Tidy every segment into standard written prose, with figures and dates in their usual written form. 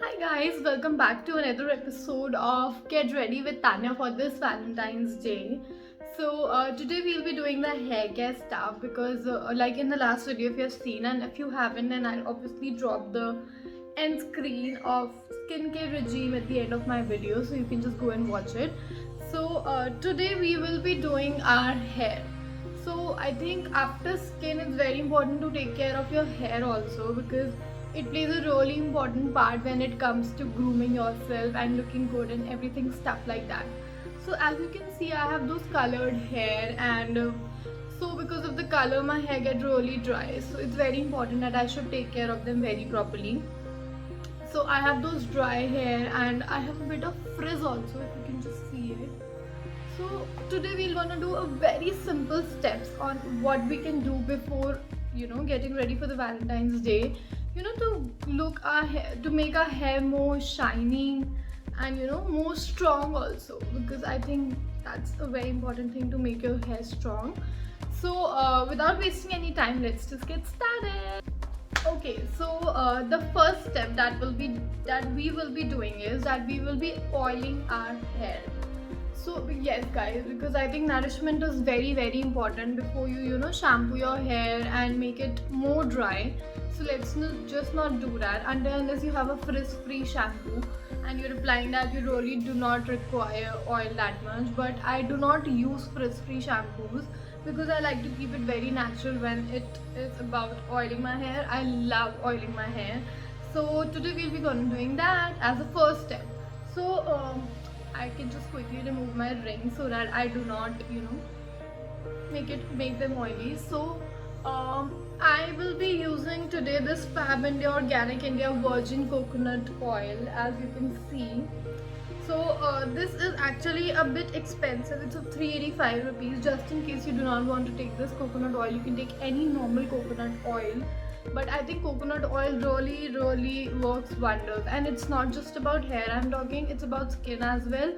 Hi guys, welcome back to another episode of Get Ready with Tanya for this Valentine's Day. Today we'll be doing the hair care stuff because like in the last video if you have seen, and if you haven't, then I'll obviously drop the end screen of skincare regime at the end of my video, so you can just go and watch it. Today we will be doing our hair. So I think after skin it's very important to take care of your hair also, because it plays a really important part when it comes to grooming yourself and looking good and everything stuff like that. So as you can see, I have those colored hair, and so because of the color my hair get really dry, so it's very important that I should take care of them very properly. So I have those dry hair and I have a bit of frizz also, if you can just see it. So today we're gonna do a very simple steps on what we can do before getting ready for the Valentine's Day. To look our hair, to make our hair more shiny and more strong also, because I think that's a very important thing to make your hair strong. Without wasting any time, let's just get started. Okay, the first step that we will be doing is that we will be oiling our hair. So yes guys, because I think nourishment is very important before you shampoo your hair and make it more dry. So let's just not do that unless you have a frizz free shampoo and you're applying that. You really do not require oil that much, but I do not use frizz free shampoos because I like to keep it very natural when it is about oiling my hair. I love oiling my hair. So today we'll be going doing that as a first step. I can just quickly remove my ring so that I do not make them oily. I will be using today this Fab India Organic India Virgin Coconut Oil, as you can see. This is actually a bit expensive. It's of 385 rupees. Just in case you do not want to take this coconut oil, you can take any normal coconut oil. But I think coconut oil really works wonders, and it's not just about hair I'm talking, it's about skin as well.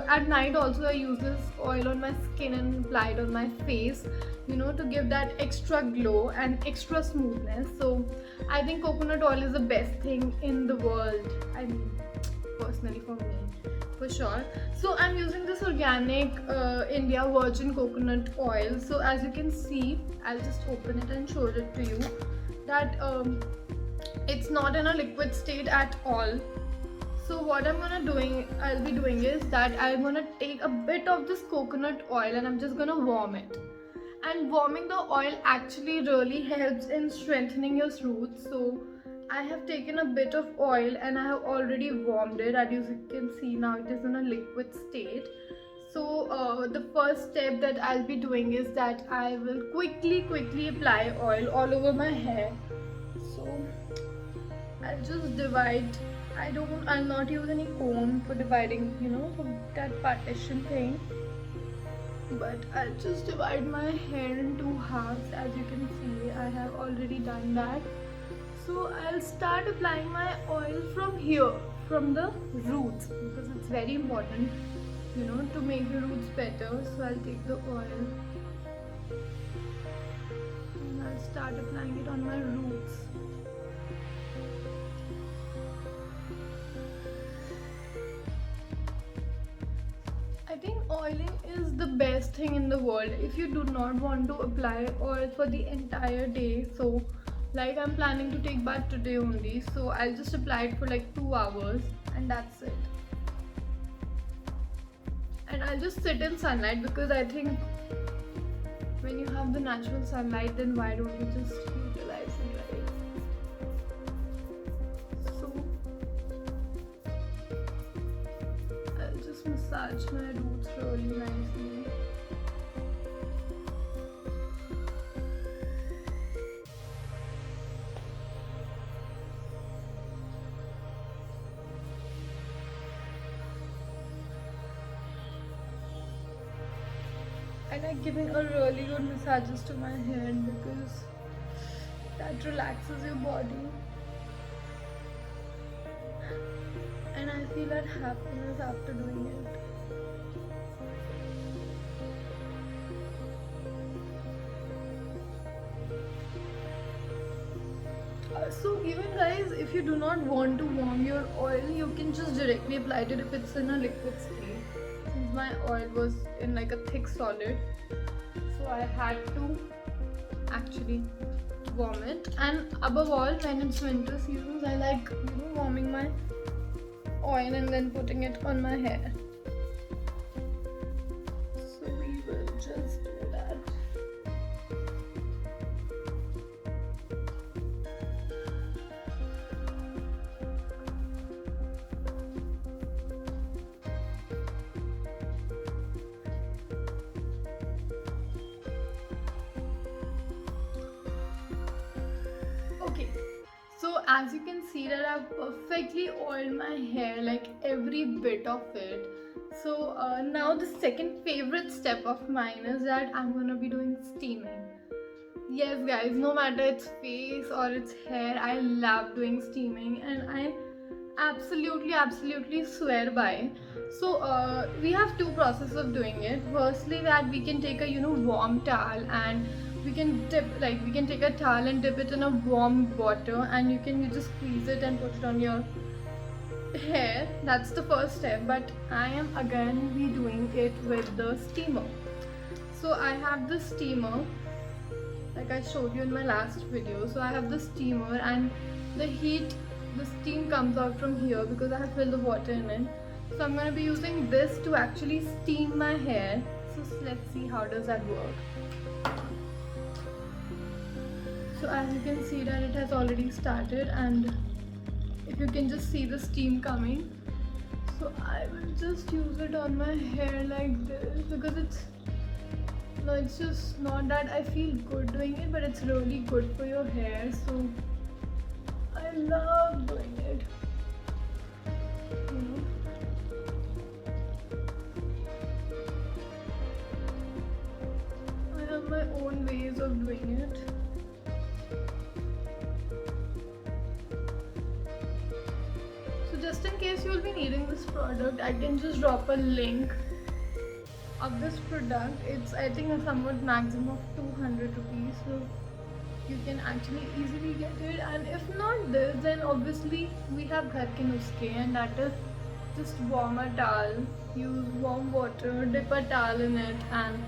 At night also I use this oil on my skin and apply it on my face, to give that extra glow and extra smoothness. So I think coconut oil is the best thing in the world. I mean, personally for me, for sure. So I'm using this organic India virgin coconut oil. So as you can see, I'll just open it and show it to you that it's not in a liquid state at all. So what I'll be doing is that I'm gonna take a bit of this coconut oil and I'm just gonna warm it. And warming the oil actually really helps in strengthening your roots. So I have taken a bit of oil and I have already warmed it. As you can see, now it is in a liquid state. The first step that I'll be doing is that I will quickly apply oil all over my hair. So I'll just divide. I'll not use any comb for dividing, for that partition thing. But I'll just divide my hair in two halves. As you can see, I have already done that. So I'll start applying my oil from here, from the roots, because it's very important, to make the roots better. So I'll take the oil and I'll start applying it on my roots. I think oiling is the best thing in the world if you do not want to apply oil for the entire day. So like I'm planning to take bath today only, so I'll just apply it for like 2 hours and that's it. And I'll just sit in sunlight, because I think when you have the natural sunlight, then why don't you just utilize it, right? So I'll just massage my roots really nicely. I like giving a really good massages to my head because that relaxes your body, and I feel that happiness after doing it. So even guys, if you do not want to warm your oil, you can just directly apply it if it's in a liquid state. Since my oil was in like a thick solid, so I had to actually warm it. And above all, when it's winter seasons, I like warming my oil and then putting it on my hair. So we will just do that. Okay, so as you can see that I've perfectly oiled my hair, like every bit of it. So now the second favorite step of mine is that I'm gonna be doing steaming. Yes guys, no matter it's face or it's hair, I love doing steaming and I absolutely swear by. So we have two processes of doing it. Firstly, that we can take a warm towel and we can take a towel and dip it in a warm water, and you just squeeze it and put it on your hair. That's the first step, but I am again be doing it with the steamer. So I have the steamer like I showed you in my last video. So I have the steamer and the steam comes out from here because I have filled the water in it. So I'm going to be using this to actually steam my hair. So let's see how does that work. So as you can see that it has already started, and if you can just see the steam coming. So I will just use it on my hair like this because it's just not that I feel good doing it, but it's really good for your hair. So I love doing it. I have my own ways of doing it. So just in case you'll be needing this product, I can just drop a link of this product. It's I think a somewhat maximum of 200 rupees, so you can actually easily get it. And if not this, then obviously we have Ghar Ke Nuske, and that is just warm a towel, use warm water, dip a towel in it, and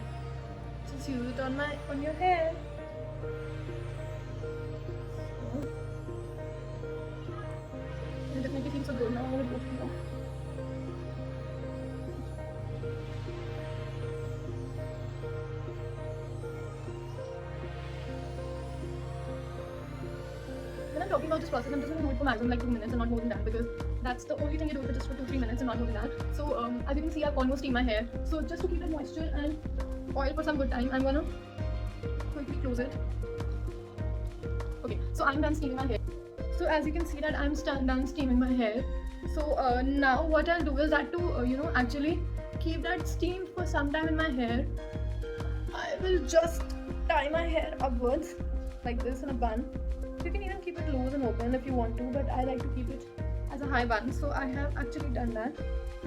just use it on your hair. It definitely feels so good. Now I'm gonna go for more. When I'm talking about this process, I'm just going to do it for maximum like 2 minutes and not more than that, because that's the only thing you do it just for 2-3 minutes and not more than that. So as you can see, I've almost steamed my hair. So just to keep the moisture and oil for some good time, I'm gonna quickly close it. Okay, so I'm done steaming my hair. So as you can see that I'm done steaming my hair. So now what I'll do is that to actually keep that steam for some time in my hair, I will just tie my hair upwards like this in a bun. You can even keep it loose and open if you want to, but I like to keep it as a high bun. So I have actually done that,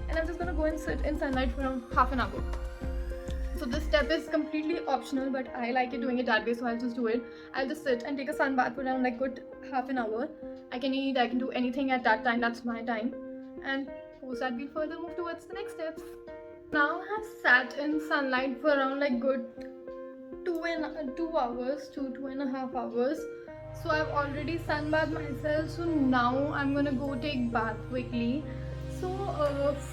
and I'm just gonna go and sit in sunlight for around half an hour. So this step is completely optional, but I like it doing it that way, so I'll just do it. I'll just sit and take a sun bath for around like good half an hour. I can eat, I can do anything at that time, that's my time. And post that we'll further move towards the next steps. Now I have sat in sunlight for around like good 2 hours to 2.5 hours. So I've already sunbathed myself, so now I'm gonna go take bath quickly. So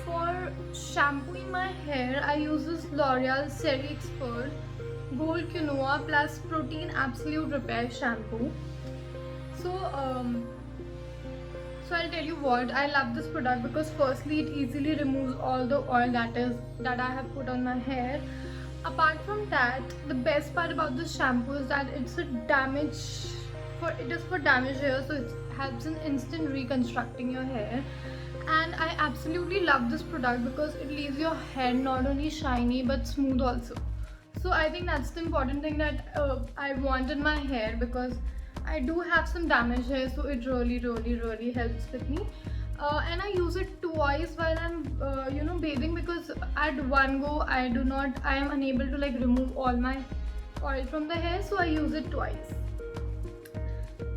for shampooing my hair, I use this L'Oreal Seri Expert Gold Quinoa plus Protein Absolute Repair shampoo. So I'll tell you what, I love this product because firstly it easily removes all the oil that I have put on my hair. Apart from that, the best part about this shampoo is that it is for damaged hair, so it helps in instant reconstructing your hair. And I absolutely love this product because it leaves your hair not only shiny but smooth also. So I think that's the important thing that I want in my hair, because I do have some damaged hair, so it really helps with me. And I use it twice while I'm bathing, because at one go I am unable to like remove all my oil from the hair, so I use it twice.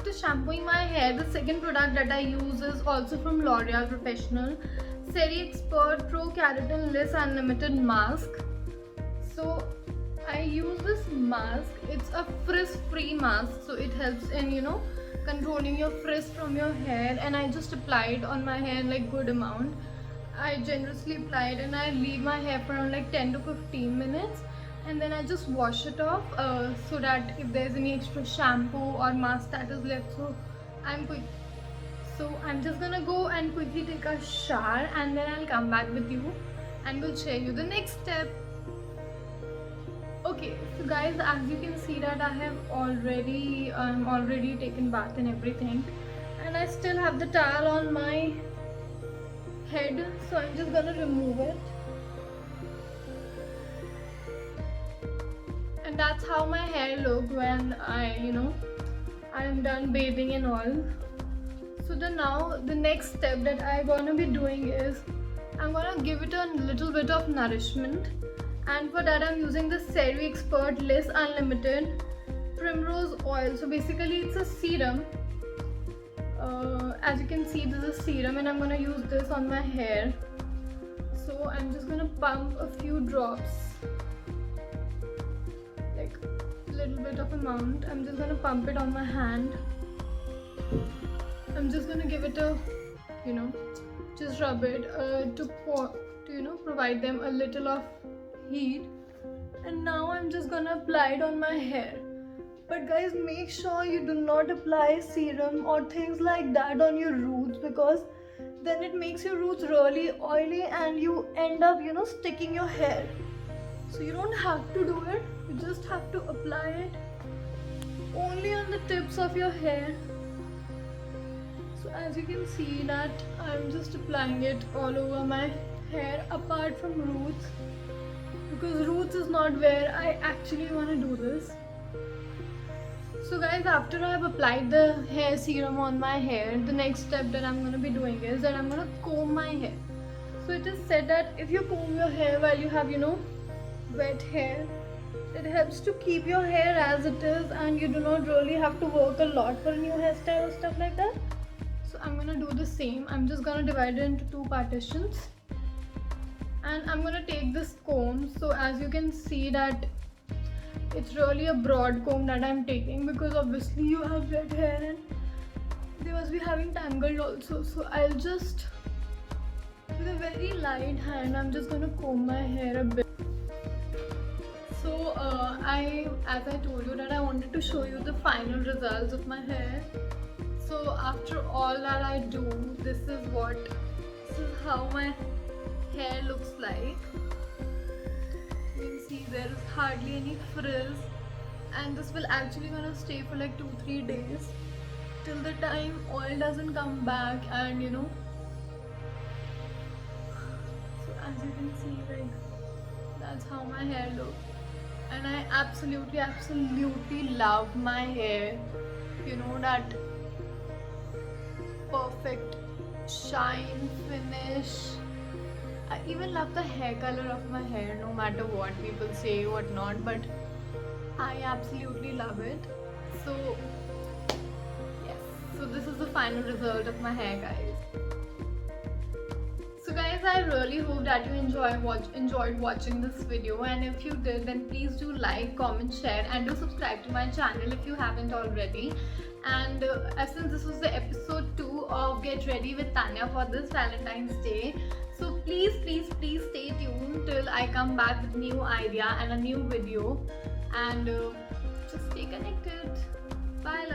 To shampooing my hair, the second product that I use is also from L'Oreal Professional, Seri Expert Pro Keratin Liss Unlimited Mask. So I use this mask. It's a frizz-free mask, so it helps in controlling your frizz from your hair. And I just applied on my hair in like good amount. I generously applied and I leave my hair for around like 10 to 15 minutes, and then I just wash it off so that if there's any extra shampoo or mask that is left, so I'm just gonna go and quickly take a shower, and then I'll come back with you and we'll share you the next step. Okay, so guys, as you can see that I have already taken bath and everything, and I still have the towel on my head, so I'm just gonna remove it. And that's how my hair look when I am done bathing and all. So now the next step that I'm gonna be doing is I'm gonna give it a little bit of nourishment, and for that I'm using the Seri Expert Liss Unlimited Primrose Oil. So basically it's a serum. As you can see, this is a serum, and I'm gonna use this on my hair. So I'm just gonna pump a few drops, like a little bit of amount. I'm just gonna pump it on my hand. I'm just gonna give it a just rub it to provide them a little of heat. And now I'm just gonna apply it on my hair. But guys, make sure you do not apply serum or things like that on your roots, because then it makes your roots really oily and you end up sticking your hair. So you don't have to do it, you just have to apply it only on the tips of your hair. So as you can see that I'm just applying it all over my hair apart from roots, because roots is not where I actually want to do this. So guys, after I have applied the hair serum on my hair, the next step that I'm going to be doing is that I'm going to comb my hair. So it is said that if you comb your hair while you have wet hair, it helps to keep your hair as it is, and you do not really have to work a lot for a new hairstyle or stuff like that. So I'm going to do the same. I'm just going to divide it into two partitions, and I'm going to take this comb. So as you can see that it's really a broad comb that I'm taking, because obviously you have red hair and they must be having tangled also. So I'll just, with a very light hand, I'm just going to comb my hair a bit. So as I told you that I wanted to show you the final results of my hair. So after all that I do, this is how my hair looks like. See, there is hardly any frizz, and this will actually gonna stay for like 2-3 days till the time oil doesn't come back. And so as you can see, like, that's how my hair looks, and I absolutely love my hair. That perfect shine finish. I even love the hair color of my hair, no matter what people say, what not, but I absolutely love it. So yes, so this is the final result of my hair, guys. So guys, I really hope that you enjoyed watching this video, and if you did, then please do like, comment, share, and do subscribe to my channel if you haven't already. And since this was the episode 2 of Get Ready with Tanya for this Valentine's Day, so please stay tuned till I come back with new idea and a new video, and just stay connected. Bye.